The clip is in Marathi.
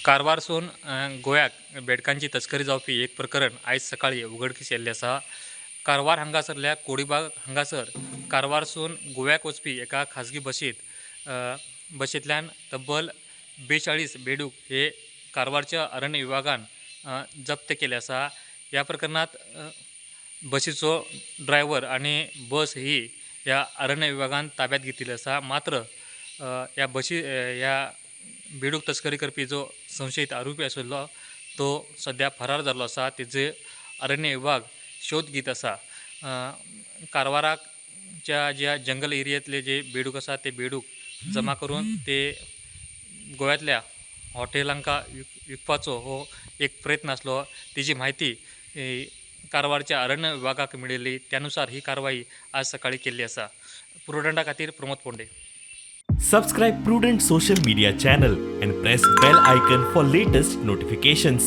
कारवारसून गोंयाक बेडकांची तस्करी जावपी एक प्रकरण आयज सकाळी उघडकीस येयल्लें आसा। कारवार हांगासरल्या कोडीबाग हांगासर कारवारसून गोव्याक वचपी एका खाजगी बशींतल्यान तब्बल 42 बेडूक हे कारवारच्या अरण्य विभागान जप्त केले आसा। ह्या प्रकरणात बसीचो ड्रायव्हर आणि बस ही ह्या अरण्य विभागान ताब्यात घेतिल्ली आसा। मात्र ह्या बेडूक तस्करी करपी जो संशयित आरोपी आशिल्लो तो सध्या फरार जाल्लो आसा। तेजे अरण्य विभाग शोध घेत आसा। कारवाराच्या ज्या जंगल एरियेतले जे बेडूक आसा ते बेडूक जमा करून ते गोव्यातल्या हॉटेलांका विकपाचो हो एक प्रयत्न आसलो। तेजी म्हायती कारवारच्या अरण्य विभागाक मेळिल्ली, त्यानुसार ही कारवाई आज सकाळी केल्ली आसा। प्रुडंटा खातीर Pramod पोंडे। Subscribe Prudent social media channel and press bell icon for latest notifications.